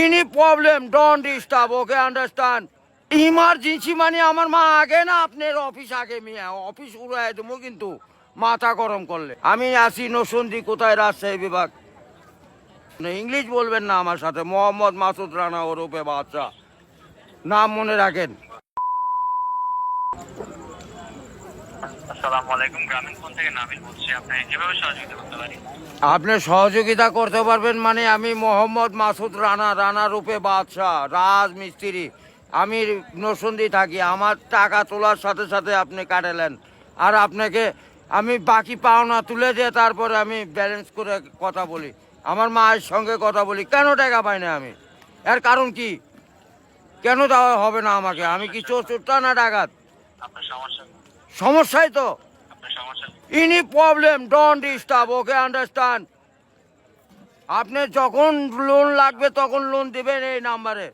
Any problem don't disturb, okay understand. Emergency মানে আমার মা আগে না আপনার অফিস আগে, মিয়া অফিস উড়াই দেবো কিন্তু মাথা গরম করলে। আমি আসি নসন্দি, কোথায় রাজশাহী বিভাগ। ইংলিশ বলবেন না আমার সাথে, মোহাম্মদ মাসুদ রানা ওরফে বাদশা, নাম মনে রাখেন। আসসালামু আলাইকুম, গ্রামীণ ফোন থেকে নাবিল বলছি। আপনাকে কিভাবে সহযোগিতা করতে পারি? আপনি সহযোগিতা করতে পারবেন মানে আমি মোহাম্মদ মাসুদ রানা, রানা রূপে বাদশাহ, রাজমিস্ত্রি। আমি নরসিংদী থাকি। আমার টাকা তোলার সাথে সাথে আপনি কাটালেন, আর আপনাকে আমি বাকি পাওনা তুলে দিয়ে তারপরে আমি ব্যালেন্স করে কথা বলি, আমার মায়ের সঙ্গে কথা বলি। কেন টাকা পাই না আমি? এর কারণ কি? কেন দেওয়া হবে না আমাকে? আমি কি চোরটা না ডাকাত? আপনার সমস্যা, সমস্যাই তো। আপনার সমস্যা any problem don't disturb, okay understand. আপনি যখন লোন লাগবে তখন লোন দিবেন এই নাম্বারে।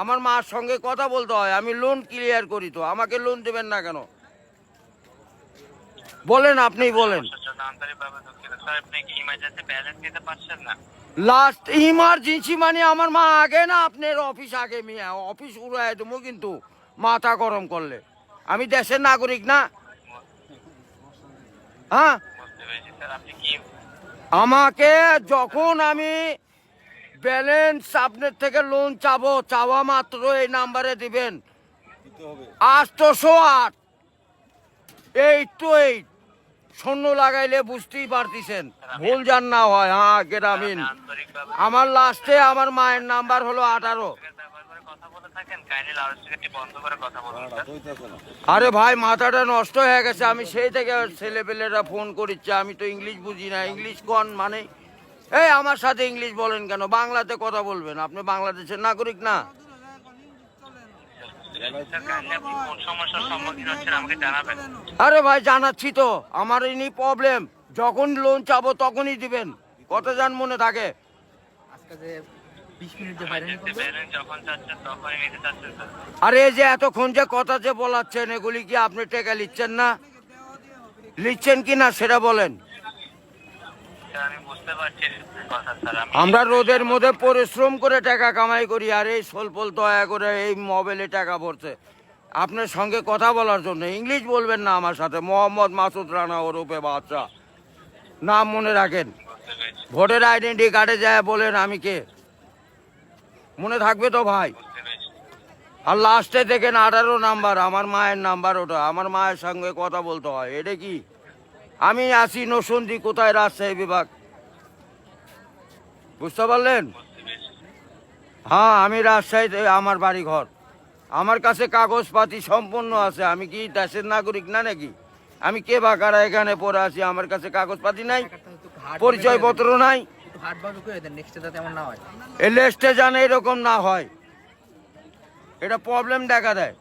আমার মার সঙ্গে কথা বলতে হয়, আমি লোন ক্লিয়ার করি। তো আমাকে লোন দেবেন না কেন বলেন, আপনিই বলেন। সমস্যার জন্য আন্তরিকভাবে দুঃখিত স্যার। আপনি কি ইমার্জেন্সি ব্যালেন্স দিতে পারছেন না? লাস্ট ইমার্জেন্সি মানে আমার মা আগে না আপনার অফিস আগে, মিয়া অফিস উড়াই দেবো কিন্তু মাথা গরম করলে। আমি দেশের নাগরিক না? হ্যাঁ, বুঝতে পেরেছি স্যার। আপনি কি আমাকে যখন আমি ব্যালেন্স আপনার থেকে লোন চাবো, চাওয়া মাত্র এই নাম্বারে দিবেন 808 শূন্য লাগাইলে বুঝতেই পারতেছেন, ভুল যান না হয়। হ্যাঁ গ্রামীণ। আন্তরিকভাবে আমার লাস্টে আমার মায়ের নাম্বার হলো 18। ব্যবহার করে কথা বলে থাকেন, কাইন্ডলি লাউডস্পিকারটি বন্ধ করে কথা বলুন স্যার। আরে ভাই মাথাটা নষ্ট হয়ে গেছে, আমি সেই থেকে ছেলেপেলেরা ফোন করিচ্ছে, আমি তো ইংলিশ বুঝি না। ইংলিশ কোন মানে? এই আমার সাথে ইংলিশ বলেন কেন? বাংলাতে কথা বলবেন, আপনি বাংলাদেশের নাগরিক না? স্যার কাইন্ডলি আপনি কোন সমস্যার সম্মুখীন হচ্ছেন আমাকে জানাবেন। আরে ভাই জানাচ্ছি তো, আমার ইনি প্রবলেম, যখন লোন চাবো তখনই দিবেন। কত যান মনে থাকে? আজকে যে 20 মিনিট যে বাইরে ইমার্জেন্সি ব্যালেন্স যখন চাচ্ছেন তখনই নিতে চাচ্ছেন স্যার। আরে এই যে এতক্ষণ যে কথা যে বলাচ্ছেন, এগুলি কি আপনি টাকা লিখছেন না? লিখছেন কি না সেটা বলেন। স্যার আমি বুঝতে পারছি কথা স্যার। আমরা রোদের মধ্যে পরিশ্রম করে টাকা কামাই করি, আর এই সোলপোল দয়া করে এই মোবাইলে টাকা ভরছে আপনার সঙ্গে কথা বলার জন্য। ইংলিশ বলবেন না আমার সাথে, মোহাম্মদ মাসুদ রানা ওরফে বাদশা, নাম মনে রাখেন। বুঝতে পেরেছি, ভোটার আইডেন্টি কার্ডে যায় বলেন আমি কে, মনে থাকবে তো ভাই? বুঝতে পেরেছি। আর লাস্টে দেখেন 18 নাম্বার, আমার মায়ের নাম্বার ওটা। আমার মায়ের সঙ্গে কথা বলতে হয়। এটা কি? আমি আসি নসন্দি, কোথায় রাজশাহী বিভাগ, বুঝতে পারলেন? বুঝতে পেরেছি। হ্যাঁ আমি রাজশাহীতে, আমার বাড়ি ঘর, আমার কাছে কাগজপাতি সম্পূর্ণ আছে। আমি কি দেশের নাগরিক না নাকি? আমি কে বা কারা এখানে পড়ে আছি, আমার কাছে কাগজপাতি নাই, পরিচয়পত্র নাই। একটু হাট বাজু করে দেন, নেক্সটে যাতে এমন না হয়। এই লিস্টে জানে এরকম না হয়, এটা প্রবলেম দেখা দেয়।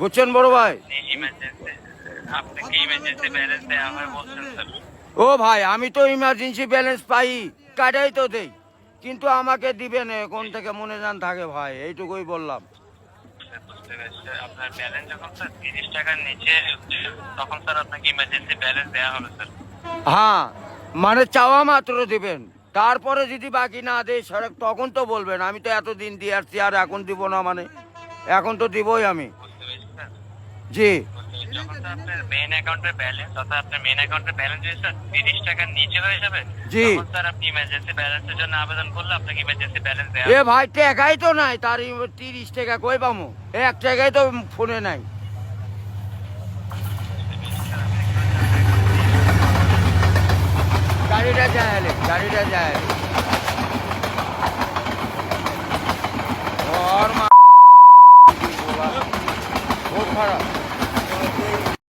বুঝছেন বড় ভাই? ইমার্জেন্সি, আপনাকে ইমার্জেন্সি ব্যালেন্স দেওয়া হয় বলছেন স্যার। ও ভাই আমি তো ইমার্জেন্সি ব্যালেন্স পাই, কাটাই তো দেই, কিন্তু আমাকে দিবেন কোন থেকে মনে জান থাকে ভাই, এইটুকুই বললাম। বুঝতে পেরেছি স্যার। আপনার ব্যালেন্স যখন স্যার 30 টাকার নিচে তখন স্যার আপনাকে ইমার্জেন্সি ব্যালেন্স দেওয়া হবে স্যার। হ্যাঁ মানে চাওয়া মাত্র দিবেন, তারপরে যদি বাকি না দেয় সড়ক তখন তো বলবেন। আমি তো এতদিন দিয়ে আসছি, আর এখন দিব না মানে? এখন তো দিবই আমি। বুঝতে পেরেছি স্যার। জি যখন স্যার আপনার মেইন অ্যাকাউন্টের ব্যালেন্স, অর্থাৎ আপনার মেইন অ্যাকাউন্টের ব্যালেন্স যদি স্যার 30 টাকার নিচে হয়ে যাবে, জি। তখন স্যার আপনি ইমার্জেন্সি ব্যালেন্সের জন্য আবেদন করলে আপনাকে ইমার্জেন্সি ব্যালেন্স দেওয়া এ হবে। ভাই টাকাই তো নাই, তার 30 টাকা কই পামু? 1 টাকাই তো ফোনে নাই। গাড়িটা যায়, গাড়িটা যায়।